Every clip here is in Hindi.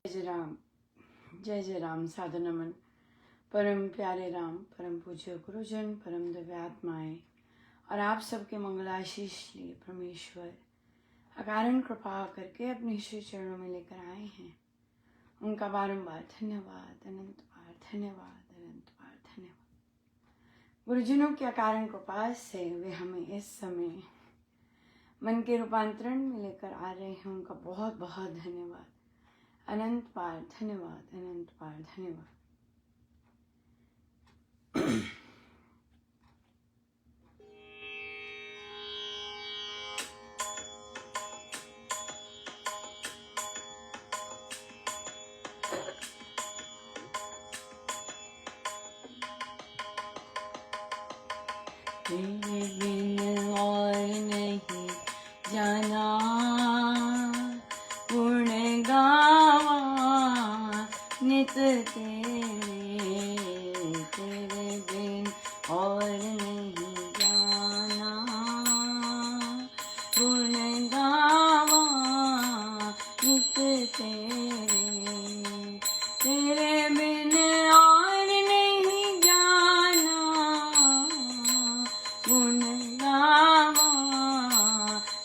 जय जय राम। सादर नमन परम प्यारे राम, परम पूज्य गुरुजन, परम दिव्य आत्माएं और आप सबके मंगलाशीष लिए परमेश्वर अकारण कृपा करके अपने श्री चरणों में लेकर आए हैं। उनका बारंबार धन्यवाद, अनंत बार धन्यवाद, अनंत बार धन्यवाद। गुरुजनों की अकारण कृपा से वे हमें इस समय मन के रूपांतरण में लेकर आ रहे हैं। उनका बहुत बहुत धन्यवाद, अनंत बार धन्यवाद, अनंत बार धन्यवाद। तेरे बिन और नहीं जाना, गुण गावा नित तेरे। तेरे बिन और नहीं जाना, गुण गावा नित तेरे। तेरे बिन और नहीं जाना, गुण गावा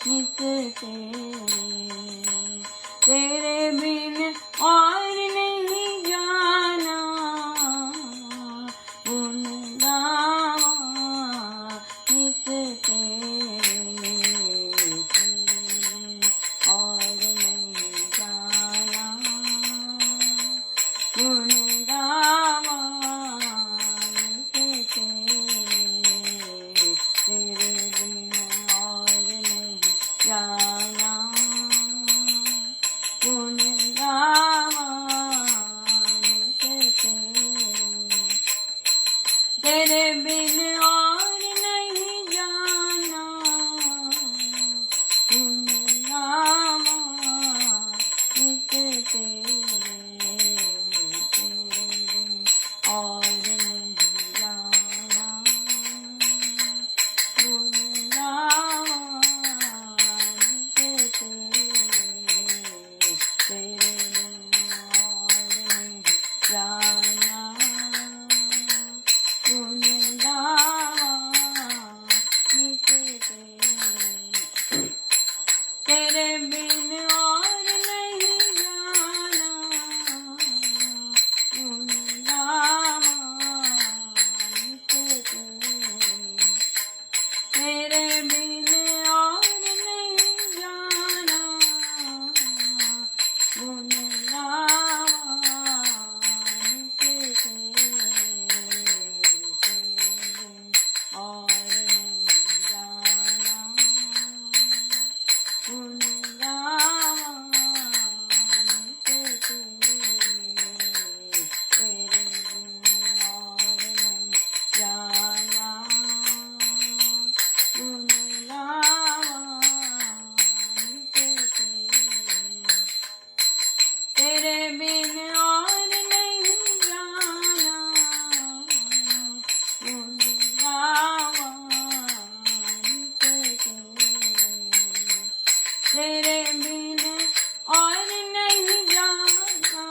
नित तेरे। तेरे बिन और नहीं जाना, गुण गावा नित तेरे। तेरे बिन और नहीं जाना, गुण गावा नित तेरे। तेरे बिन और नहीं जाना, गुण गावा नित तेरे। तेरे बिन और नहीं जाना, गुण गावा नित तेरे। तेरे बिन और नहीं जाना, गुण गावा नित तेरे। तेरे बिन और नहीं जाना, गुण गावा नित तेरे। तेरे बिन और नहीं जाना, गुण गावा नित तेरे। तेरे बिन और नहीं जाना, गुण गावा नित तेरे। तेरे बिन और नहीं जाना, गुण गावा नित तेरे। तेरे बिन और नहीं जाना, गुण गावा नित तेरे। तेरे बिन और नहीं जाना, गुण गावा नित तेरे। तेरे बिन और नहीं जाना,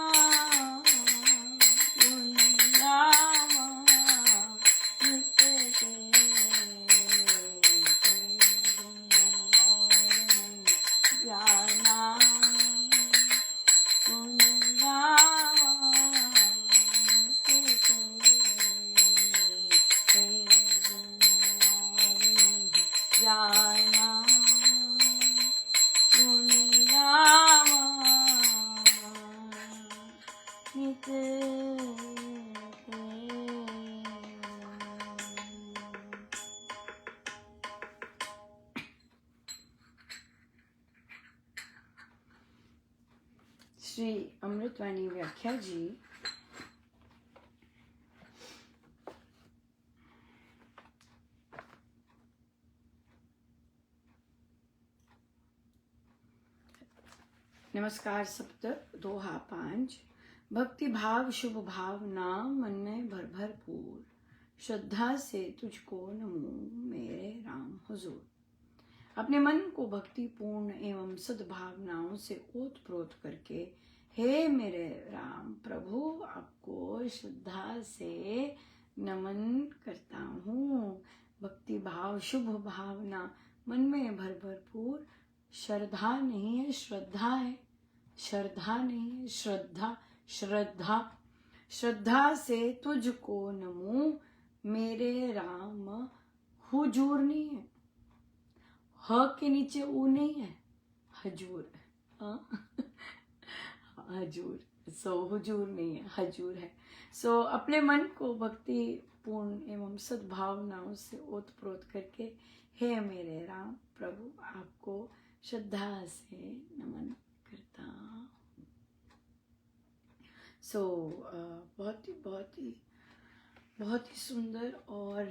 गुण गावा नित तेरे। तेरे बिन और नहीं जाना, गुण गावा नित तेरे। तेरे बिन और नहीं जाना, गुण गावा नित तेरे। श्री अमृतवाणी व्याख्या जी नमस्कार। सप्त दोहा 5। भक्ति भाव शुभ भाव नाम मन में भर भरपूर, श्रद्धा से तुझको नमो मेरे राम हुजूर। अपने मन को भक्तिपूर्ण एवं सद्भावनाओं से ओत प्रोत करके हे मेरे राम प्रभु, आपको श्रद्धा से नमन करता हूँ। भक्ति भाव, शुभ भावना मन में भरपूर। श्रद्धा नहीं है, श्रद्धा है। श्रद्धा नहीं है, श्रद्धा। श्रद्धा, श्रद्धा से तुझको नमूं मेरे राम। हुजूर नहीं है, ह के नीचे ऊ नहीं है, हजूर। हजूर। सो हुजूर नहीं है, हजूर है। सो अपने मन को भक्ति पूर्ण एवं सद्भावनाओं से ओतप्रोत करके, हे मेरे राम प्रभु, आपको श्रद्धा से नमन करता हूँ। सो बहुत ही सुंदर और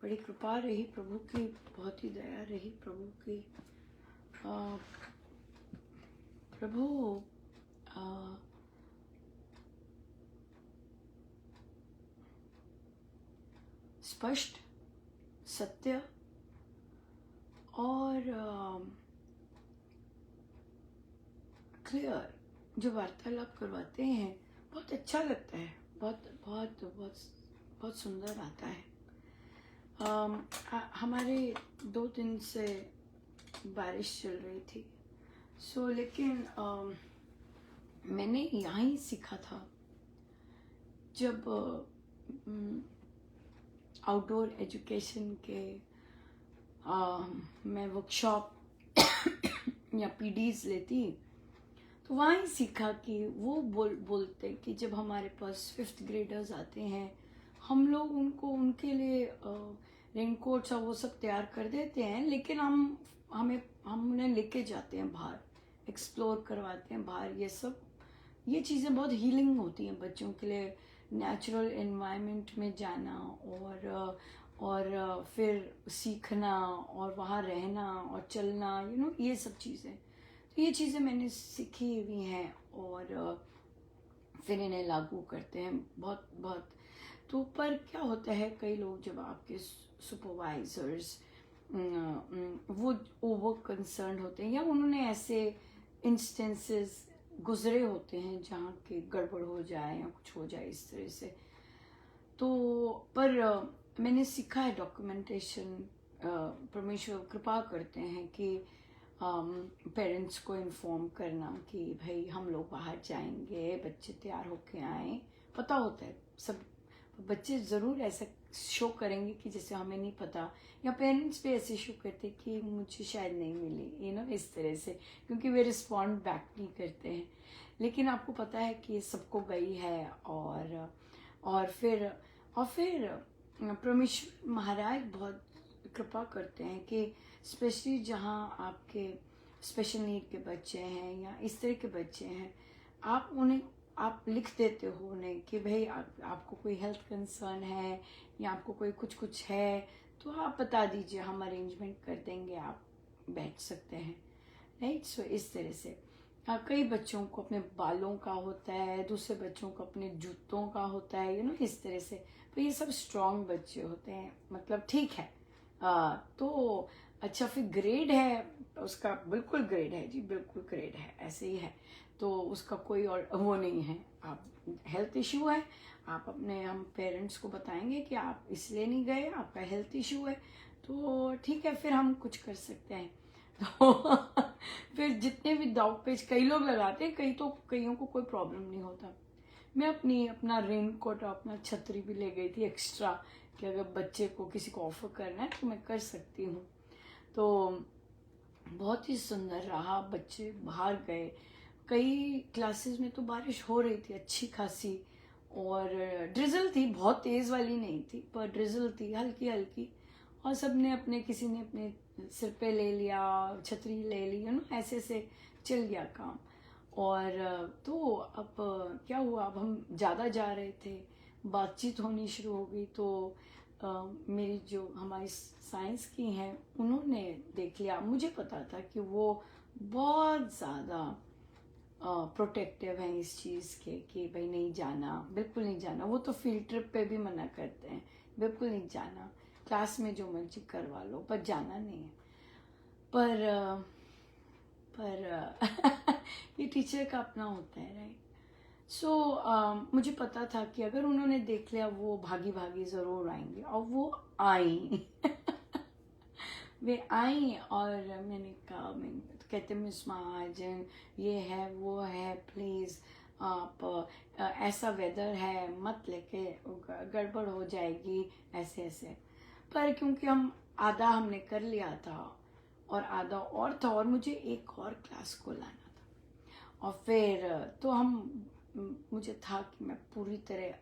बड़ी कृपा रही प्रभु की, बहुत ही दया रही प्रभु की। प्रभु स्पष्ट, सत्य और क्लियर जो वार्तालाप करवाते हैं, बहुत अच्छा लगता है। बहुत बहुत बहुत बहुत सुंदर आता है। हमारे 2 दिन से बारिश चल रही थी। सो लेकिन मैंने यहाँ ही सीखा था, जब आउटडोर एजुकेशन के मैं वर्कशॉप या पीडीज लेती, तो वहाँ ही सीखा कि वो बोलते कि जब हमारे पास 5th ग्रेडर्स आते हैं, हम लोग उनके लिए रेनकोट्स और वो सब तैयार कर देते हैं, लेकिन हम उन्हें लेके जाते हैं बाहर, एक्सप्लोर करवाते हैं बाहर। ये चीज़ें बहुत हीलिंग होती हैं बच्चों के लिए। नेचुरल एनवायरनमेंट में जाना और फिर सीखना और वहाँ रहना और चलना, ये सब चीज़ें। तो ये चीज़ें मैंने सीखी हुई हैं और फिर इन्हें लागू करते हैं बहुत बहुत। तो पर क्या होता है, कई लोग जब आपके सुपरवाइजर्स वो ओवर कंसर्न होते हैं, या उन्होंने ऐसे इंस्टेंसेस गुजरे होते हैं जहाँ के गड़बड़ हो जाए या कुछ हो जाए इस तरह से, तो पर मैंने सीखा है डॉक्यूमेंटेशन। परमेश्वर कृपा करते हैं कि पेरेंट्स को इन्फॉर्म करना कि भाई हम लोग बाहर जाएंगे, बच्चे तैयार होके आए। पता होता है सब, बच्चे ज़रूर ऐसा शो करेंगे कि जैसे हमें नहीं पता, या पेरेंट्स भी ऐसे शो करते कि मुझे शायद नहीं मिली, इस तरह से, क्योंकि वे रिस्पॉन्ड बैक नहीं करते हैं। लेकिन आपको पता है कि सबको गई है और फिर परमेश्वर महाराज बहुत कृपा करते हैं कि स्पेशली जहाँ आपके स्पेशल नीड के बच्चे हैं या इस तरह के बच्चे हैं, आप लिख देते हो उन्हें कि भाई आपको कोई हेल्थ कंसर्न है या आपको कोई कुछ है, तो आप बता दीजिए, हम अरेंजमेंट कर देंगे, आप बैठ सकते हैं, राइट। सो इस तरह से कई बच्चों को अपने बालों का होता है, दूसरे बच्चों को अपने जूतों का होता है, इस तरह से। तो ये सब स्ट्रॉन्ग बच्चे होते हैं, मतलब ठीक है। तो अच्छा, फिर ग्रेड है उसका, बिल्कुल ग्रेड है जी, बिल्कुल ग्रेड है, ऐसे ही है। तो उसका कोई और वो नहीं है। आप हेल्थ इशू है, आप हम पेरेंट्स को बताएंगे कि आप इसलिए नहीं गए, आपका हेल्थ इशू है, तो ठीक है, फिर हम कुछ कर सकते हैं। तो फिर जितने भी दाव पेज कई लोग लगाते हैं, कईयों को कोई प्रॉब्लम नहीं होता। मैं अपना रेनकोट और अपना छतरी भी ले गई थी एक्स्ट्रा, कि अगर बच्चे को किसी को ऑफर करना है तो मैं कर सकती हूँ। तो बहुत ही सुंदर रहा, बच्चे बाहर गए। कई क्लासेस में तो बारिश हो रही थी अच्छी खासी, और ड्रिजल थी, बहुत तेज वाली नहीं थी, पर ड्रिजल थी हल्की हल्की, और सबने किसी ने अपने सिर पे ले लिया, छतरी ले ली, ऐसे ऐसे चल गया काम। और तो अब क्या हुआ, अब हम ज़्यादा जा रहे थे, बातचीत होनी शुरू हो गई। तो मेरी जो हमारी साइंस की हैं, उन्होंने देख लिया, मुझे पता था कि वो बहुत ज़्यादा प्रोटेक्टिव हैं इस चीज़ के कि भाई नहीं जाना, बिल्कुल नहीं जाना। वो तो फील्ड ट्रिप पे भी मना करते हैं, बिल्कुल नहीं जाना, क्लास में जो मर्जी करवा लो, पर जाना नहीं है। पर पर ये टीचर का अपना होता है, राइट। सो मुझे पता था कि अगर उन्होंने देख लिया वो भागी भागी ज़रूर आएंगे, और वो आई वे आई। और मैंने कहा, मैं कहते मिस महाजन ये है वो है, प्लीज़ आप ऐसा वेदर है मत लेके, गड़बड़ हो जाएगी ऐसे ऐसे। पर क्योंकि हमने कर लिया था और आधा और था, और मुझे एक और क्लास को लाना था, और फिर तो मुझे था कि मैं पूरी तरह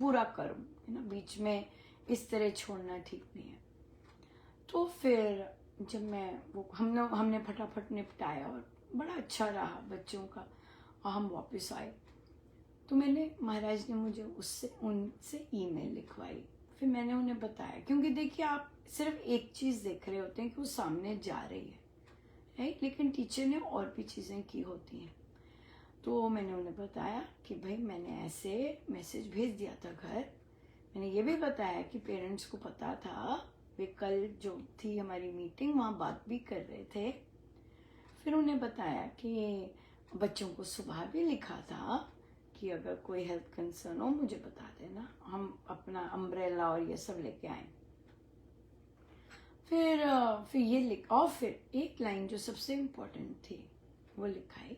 पूरा करूँ, है ना, बीच में इस तरह छोड़ना ठीक नहीं है। तो फिर जब मैं वो हमने फटाफट निपटाया और बड़ा अच्छा रहा बच्चों का, और हम वापस आए, तो महाराज ने मुझे उनसे ईमेल लिखवाई। फिर मैंने उन्हें बताया, क्योंकि देखिए आप सिर्फ एक चीज़ देख रहे होते हैं कि वो सामने जा रही है, राइट, लेकिन टीचर ने और भी चीज़ें की होती हैं। तो मैंने उन्हें बताया कि भाई मैंने ऐसे मैसेज भेज दिया था घर। मैंने ये भी बताया कि पेरेंट्स को पता था, वे कल जो थी हमारी मीटिंग वहाँ बात भी कर रहे थे। फिर उन्हें बताया कि बच्चों को सुबह भी लिखा था कि अगर कोई हेल्थ कंसर्न हो मुझे बता देना, हम अपना अम्ब्रेला और ये सब लेके आए। फिर ये लिखा, और फिर एक लाइन जो सबसे इम्पोर्टेंट थी वो लिखाई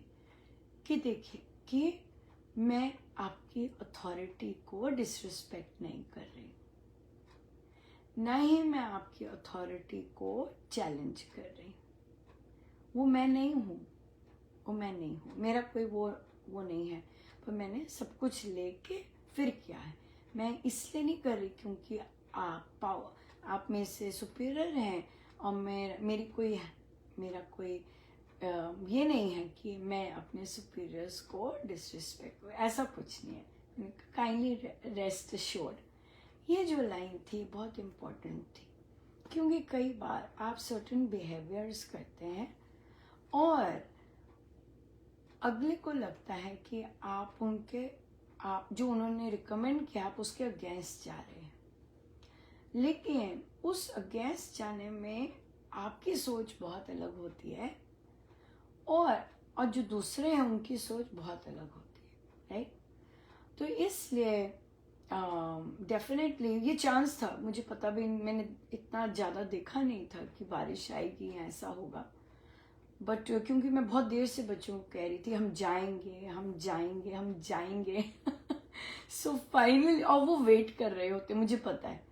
कि देखिए कि मैं आपकी अथॉरिटी को डिसरिस्पेक्ट नहीं कर रही, ना ही मैं आपकी अथॉरिटी को चैलेंज कर रही। वो मैं नहीं हूँ, मेरा कोई वो नहीं है, पर मैंने सब कुछ लेके फिर किया है। मैं इसलिए नहीं कर रही क्योंकि आप मेरे से सुपीरियर हैं, और मेरा कोई ये नहीं है कि मैं अपने सुपीरियर्स को डिसरिस्पेक्ट करूँ, ऐसा कुछ नहीं है। काइंडली रेस्ट अश्योर्ड, ये जो लाइन थी बहुत इम्पोर्टेंट थी, क्योंकि कई बार आप सर्टेन बिहेवियर्स करते हैं और अगले को लगता है कि आप जो उन्होंने रिकमेंड किया आप उसके अगेंस्ट जा रहे हैं, लेकिन उस अगेंस्ट जाने में आपकी सोच बहुत अलग होती है, और जो दूसरे हैं उनकी सोच बहुत अलग होती है, राइट। तो इसलिए डेफिनेटली ये चांस था, मुझे पता भी, मैंने इतना ज़्यादा देखा नहीं था कि बारिश आएगी या ऐसा होगा, बट क्योंकि मैं बहुत देर से बच्चों को कह रही थी हम जाएंगे सो फाइनली, और वो वेट कर रहे होते, मुझे पता है,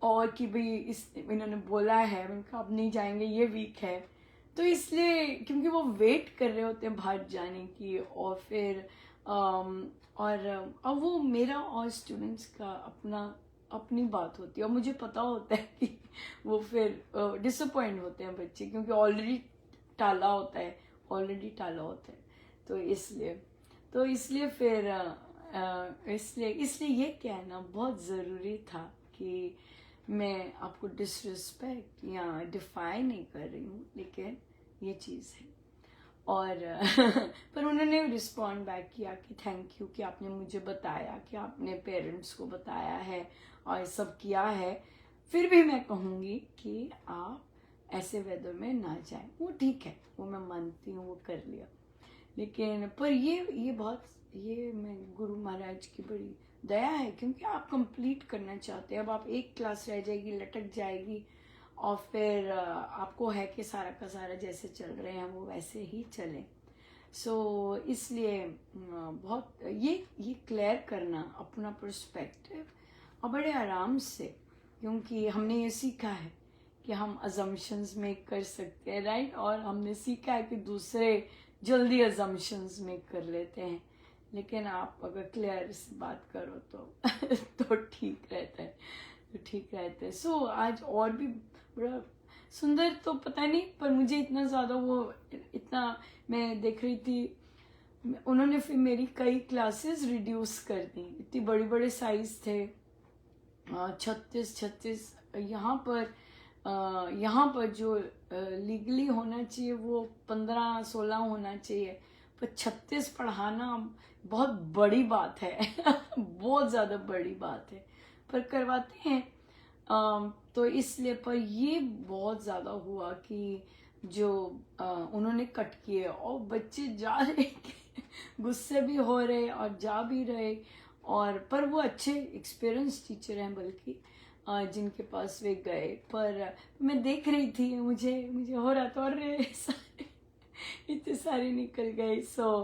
और कि भाई इन्होंने बोला है, मैंने कहा अब नहीं जाएंगे, ये वीक है, तो इसलिए क्योंकि वो वेट कर रहे होते हैं बाहर जाने की। और फिर और वो मेरा और स्टूडेंट्स का अपनी बात होती है, और मुझे पता होता है कि वो फिर डिसअपॉइंट होते हैं बच्चे, क्योंकि ऑलरेडी टाला होता है, तो इसलिए फिर इसलिए ये कहना बहुत ज़रूरी था कि मैं आपको डिसरिस्पेक्ट या डिफाई नहीं कर रही हूँ, लेकिन ये चीज़ है। और पर उन्होंने रिस्पॉन्ड बैक किया कि थैंक यू कि आपने मुझे बताया, कि आपने पेरेंट्स को बताया है और सब किया है। फिर भी मैं कहूँगी कि आप ऐसे वेदर में ना जाएं, वो ठीक है, वो मैं मानती हूँ, वो कर लिया, लेकिन पर ये मैं गुरु महाराज की बड़ी दया है, क्योंकि आप कंप्लीट करना चाहते हैं। अब आप एक क्लास रह जाएगी, लटक जाएगी, और फिर आपको है कि सारा का सारा जैसे चल रहे हैं वो वैसे ही चले। सो इसलिए बहुत ये क्लियर करना अपना पर्सपेक्टिव, और बड़े आराम से, क्योंकि हमने ये सीखा है कि हम अजम्पशंस मेक कर सकते हैं, राइट, और हमने सीखा है कि दूसरे जल्दी अजम्पशंस मेक कर लेते हैं, लेकिन आप अगर क्लियर से बात करो तो ठीक रहता है। सो आज और भी बड़ा सुंदर, तो पता नहीं, पर मुझे इतना ज़्यादा इतना मैं देख रही थी, उन्होंने फिर मेरी कई क्लासेस रिड्यूस कर दी, इतनी बड़े साइज थे, 36 यहाँ पर जो लीगली होना चाहिए वो 15-16 होना चाहिए, पर 36 पढ़ाना बहुत बड़ी बात है बहुत ज़्यादा बड़ी बात है, पर करवाते हैं। तो इसलिए, पर ये बहुत ज़्यादा हुआ कि जो उन्होंने कट किए, और बच्चे जा रहे गुस्से भी हो रहे और जा भी रहे। और पर वो अच्छे एक्सपीरियंस टीचर हैं, बल्कि जिनके पास वे गए। पर मैं देख रही थी, मुझे मुझे हो रहा था, और इतने सारे निकल गए। सो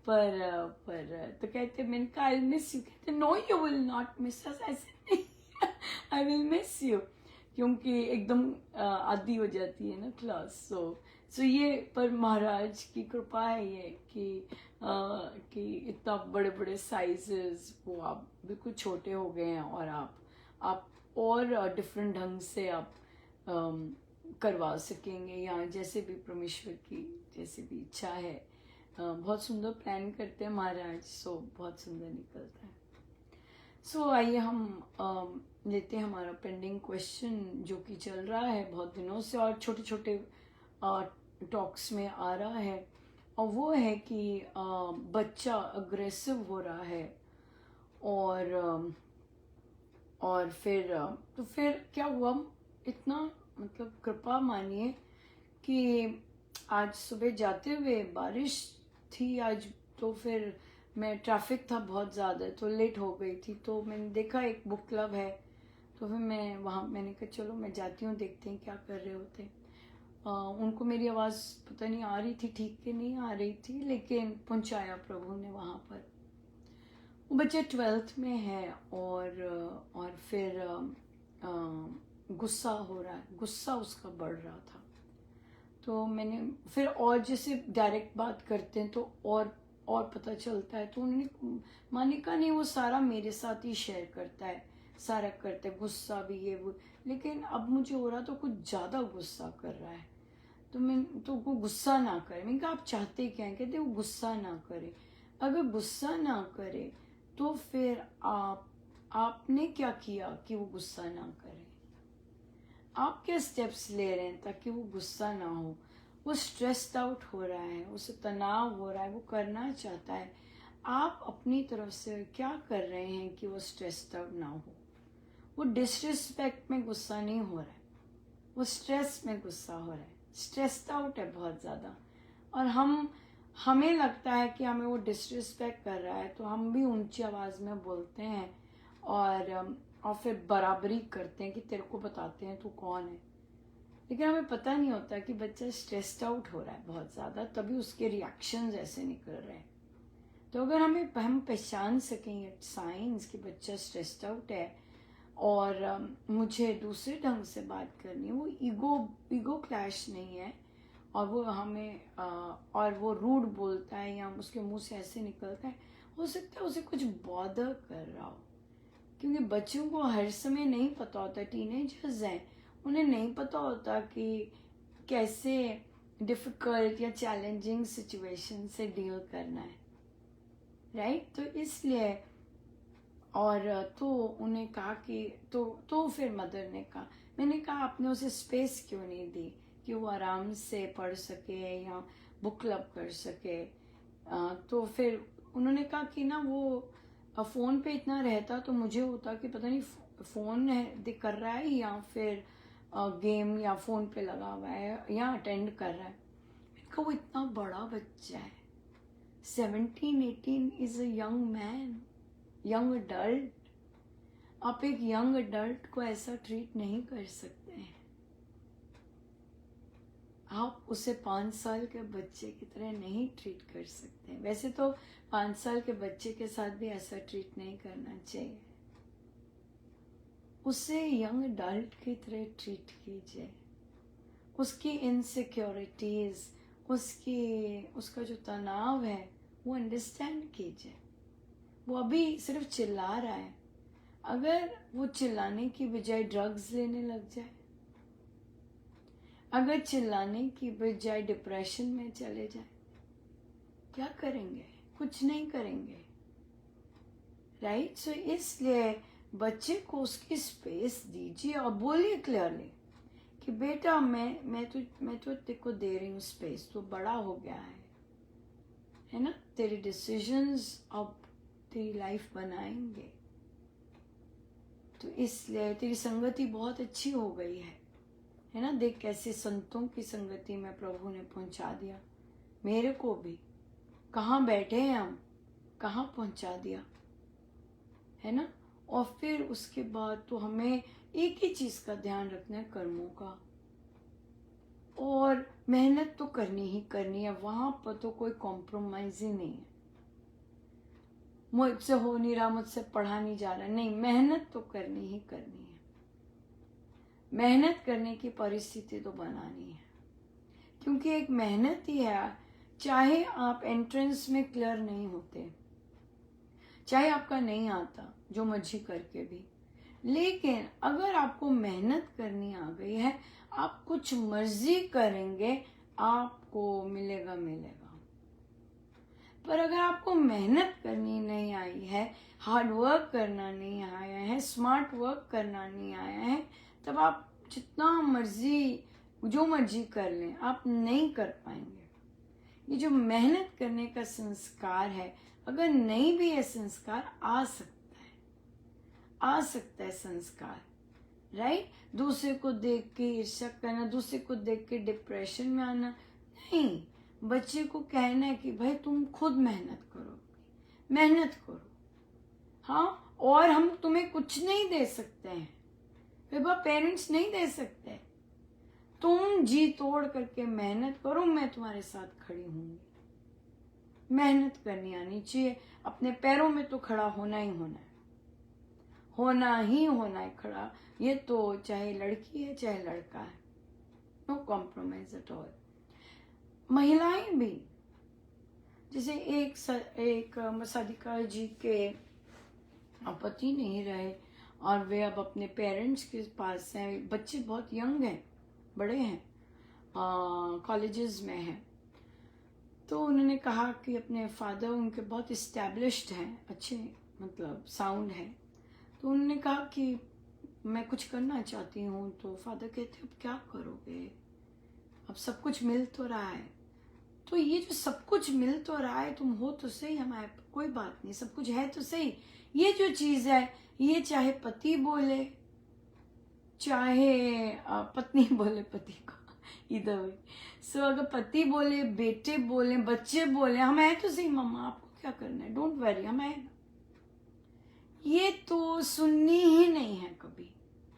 पर तो कहते, मैंने कहा आई मिस यू, कहते no you will not miss us, ऐसे नहीं आई विल मिस यू, क्योंकि एकदम आदी हो जाती है ना क्लास। सो ये पर महाराज की कृपा है ये कि इतना बड़े बड़े साइजेस वो आप बिल्कुल छोटे हो गए हैं, और आप और डिफरेंट ढंग से आप करवा सकेंगे, या जैसे भी परमेश्वर की जैसे भी इच्छा है। बहुत सुंदर प्लान करते हैं महाराज, सो बहुत सुंदर निकलता है। सो आइए हम लेते हैं हमारा पेंडिंग क्वेश्चन जो कि चल रहा है बहुत दिनों से और छोटे छोटे टॉक्स में आ रहा है, और वो है कि बच्चा अग्रेसिव हो रहा है, और फिर तो फिर क्या हुआ, इतना मतलब कृपा मानिए कि आज सुबह जाते हुए बारिश थी आज, तो फिर मैं ट्रैफिक था बहुत ज़्यादा, तो लेट हो गई थी। तो मैंने देखा एक बुक क्लब है, तो फिर मैं वहाँ, मैंने कहा चलो मैं जाती हूँ, देखते हैं क्या कर रहे होते। उनको मेरी आवाज़ पता नहीं आ रही थी ठीक कि नहीं आ रही थी, लेकिन पहुँचाया प्रभु ने वहाँ पर। वो बच्चा 12th में है, और फिर गुस्सा हो रहा है, गुस्सा उसका बढ़ रहा था। तो मैंने फिर, और जैसे डायरेक्ट बात करते हैं तो और पता चलता है, तो उन्होंने माने कहा नहीं, वो सारा मेरे साथ ही शेयर करता है, सारा करता है, गुस्सा भी ये वो। लेकिन अब मुझे हो रहा तो कुछ ज़्यादा गुस्सा कर रहा है, तो वो गुस्सा ना करे। मैंने कहा आप चाहते क्या हैं, कहते वो गुस्सा ना करे। अगर गुस्सा ना करे तो फिर आपने क्या किया कि वो गुस्सा ना करे? आप क्या स्टेप्स ले रहे हैं ताकि वो गुस्सा ना हो? वो स्ट्रेस्ड आउट हो रहा है, उसे तनाव हो रहा है, वो करना चाहता है, आप अपनी तरफ से क्या कर रहे हैं कि वो स्ट्रेस्ड आउट ना हो? वो डिसरिस्पेक्ट में गुस्सा नहीं हो रहा है, वो स्ट्रेस में गुस्सा हो रहा है, स्ट्रेस्ड आउट है बहुत ज़्यादा। और हमें लगता है कि हमें वो डिसरिस्पेक्ट कर रहा है, तो हम भी ऊंची आवाज़ में बोलते हैं, और फिर बराबरी करते हैं कि तेरे को बताते हैं तू कौन है। लेकिन हमें पता नहीं होता कि बच्चा स्ट्रेस्ड आउट हो रहा है बहुत ज़्यादा, तभी उसके रिएक्शंस ऐसे निकल रहे हैं। तो अगर हम पहचान सकेंगे साइंस कि बच्चा स्ट्रेस्ड आउट है, और मुझे दूसरे ढंग से बात करनी है, वो ईगो क्लैश नहीं है, और वो हमें और वो रूड बोलता है या उसके मुंह से ऐसे निकलता है, हो सकता है उसे कुछ बॉदर कर रहा हो, क्योंकि बच्चों को हर समय नहीं पता होता, टीनेजर्स हैं, उन्हें नहीं पता होता कि कैसे डिफिकल्ट या चैलेंजिंग सिचुएशन से डील करना है, राइट? तो इसलिए, और तो उन्हें कहा कि तो फिर मदर ने कहा, मैंने कहा आपने उसे स्पेस क्यों नहीं दी कि वो आराम से पढ़ सके या बुक क्लब कर सके? तो फिर उन्होंने कहा कि ना वो फ़ोन पे इतना रहता तो मुझे होता कि पता नहीं फ़ोन है कर रहा है, या फिर गेम या फ़ोन पे लगा हुआ है या अटेंड कर रहा है। मैंने कहा वो इतना बड़ा बच्चा है, 17-18 is a young man, young adult. आप एक यंग अडल्ट को ऐसा ट्रीट नहीं कर सकते हैं। आप उसे 5 साल के बच्चे की तरह नहीं ट्रीट कर सकते हैं। वैसे तो 5 साल के बच्चे के साथ भी ऐसा ट्रीट नहीं करना चाहिए, उसे यंग अडल्ट की तरह ट्रीट कीजिए। उसकी इनसिक्योरिटीज, उसका जो तनाव है वो अंडरस्टैंड कीजिए। वो अभी सिर्फ चिल्ला रहा है, अगर वो चिल्लाने की बजाय ड्रग्स लेने लग जाए, अगर चिल्लाने की बजाय डिप्रेशन में चले जाए, क्या करेंगे? कुछ नहीं करेंगे, राइट? सो इसलिए बच्चे को उसकी स्पेस दीजिए और बोलिए क्लियरली कि बेटा मैं तो तेरे को दे रही हूँ स्पेस, तो बड़ा हो गया है ना? तेरे डिसीजंस अब तेरी लाइफ बनाएंगे, तो इसलिए तेरी संगति बहुत अच्छी हो गई है, है ना। देख कैसे संतों की संगति में प्रभु ने पहुंचा दिया मेरे को भी। कहाँ बैठे हैं हम, कहाँ पहुंचा दिया, है ना। और फिर उसके बाद तो हमें एक ही चीज का ध्यान रखना है, कर्मों का। और मेहनत तो करनी ही करनी है, वहां पर तो कोई कॉम्प्रोमाइज ही नहीं है। मुझसे हो नहीं रहा, मुझसे पढ़ा नहीं जा रहा, नहीं, मेहनत तो करनी ही करनी है। मेहनत करने की परिस्थिति तो बनानी है, क्योंकि एक मेहनत ही है। चाहे आप एंट्रेंस में क्लियर नहीं होते, चाहे आपका नहीं आता, जो मर्जी करके भी, लेकिन अगर आपको मेहनत करनी आ गई है, आप कुछ मर्जी करेंगे, आपको मिलेगा मिलेगा। पर अगर आपको मेहनत करनी नहीं आई है, हार्ड वर्क करना नहीं आया है, स्मार्ट वर्क करना नहीं आया है, तब आप जितना मर्जी जो मर्जी कर लें, आप नहीं कर पाएंगे। ये जो मेहनत करने का संस्कार है, अगर नहीं भी है संस्कार, आ सकता है संस्कार, राइट। दूसरे को देख के ईर्ष्या करना, दूसरे को देख के डिप्रेशन में आना, नहीं। बच्चे को कहना है कि भाई तुम खुद मेहनत करो, मेहनत करो, हाँ। और हम तुम्हें कुछ नहीं दे सकते हैं, पेरेंट्स नहीं दे सकते। तुम जी तोड़ करके मेहनत करो, मैं तुम्हारे साथ खड़ी हूंगी। मेहनत करनी आनी चाहिए, अपने पैरों में तो खड़ा होना ही होना है, होना ही होना है खड़ा। ये तो चाहे लड़की है चाहे लड़का है, नो कॉम्प्रोमाइज एट ऑल। महिलाएं भी, जैसे एक साधिका जी के पति नहीं रहे और वे अब अपने पेरेंट्स के पास हैं। बच्चे बहुत यंग हैं, बड़े हैं, कॉलेजेस में हैं। तो उन्होंने कहा कि अपने फादर उनके बहुत इस्टेब्लिश्ड हैं, अच्छे मतलब साउंड है। तो उन्होंने कहा कि मैं कुछ करना चाहती हूँ। तो फादर कहते अब क्या करोगे, अब सब कुछ मिल तो रहा है। तो ये जो सब कुछ मिल तो रहा है, तुम हो तो सही हमारे, कोई बात नहीं, सब कुछ है तो सही। ये जो चीज है, ये चाहे पति बोले चाहे पत्नी बोले पति को, इधर वे। सो अगर पति बोले, बेटे बोले, बच्चे बोले, हम है तो सही मम्मा, आपको क्या करना है, डोंट वरी, हम है। ये तो सुननी ही नहीं है कभी,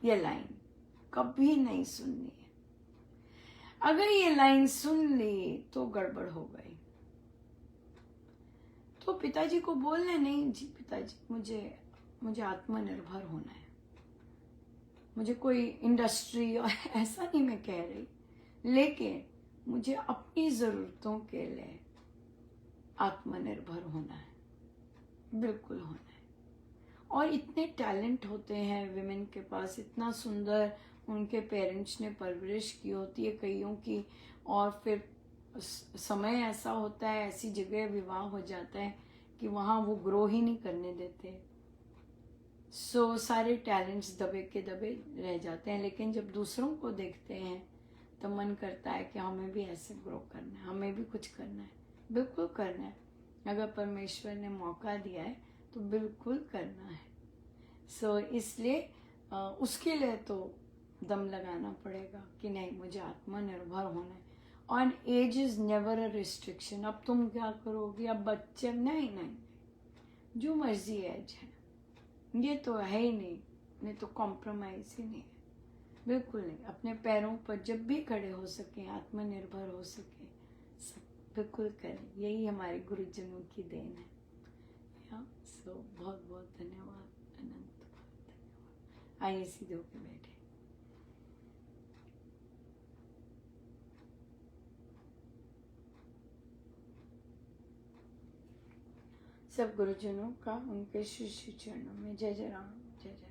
ये लाइन कभी नहीं सुननी है। अगर ये लाइन सुन ली तो गड़बड़ हो गई। तो पिताजी को बोलना, नहीं जी पिताजी, मुझे आत्मनिर्भर होना है, मुझे कोई इंडस्ट्री और ऐसा नहीं मैं कह रही, लेकिन मुझे अपनी जरूरतों के लिए आत्मनिर्भर होना है, बिल्कुल होना है। और इतने टैलेंट होते हैं विमेन के पास, इतना सुंदर उनके पेरेंट्स ने परवरिश की होती है कईयों की, और फिर समय ऐसा होता है, ऐसी जगह विवाह हो जाता है कि वहाँ वो ग्रो ही नहीं करने देते। सो सारे टैलेंट्स दबे के दबे रह जाते हैं। लेकिन जब दूसरों को देखते हैं तो मन करता है कि हमें भी ऐसे ग्रो करना है, हमें भी कुछ करना है, बिल्कुल करना है। अगर परमेश्वर ने मौका दिया है तो बिल्कुल करना है। सो इसलिए उसके लिए तो दम लगाना पड़ेगा कि नहीं, मुझे आत्मनिर्भर होना है। और age is never a restriction. अब तुम क्या करोगी, अब बच्चे, नहीं, जो मर्जी एज है, ये तो है ही नहीं तो कॉम्प्रोमाइज ही नहीं है, बिल्कुल नहीं। अपने पैरों पर जब भी खड़े हो सके, आत्मनिर्भर हो सके, सब बिल्कुल करें। यही हमारे गुरुजनों की देन है। सो बहुत बहुत धन्यवाद, अनंत धन्यवाद। आइए सीधे होके बैठे। सब गुरुजनों का उनके शिष्य चरणों में जय जय राम, जय जय।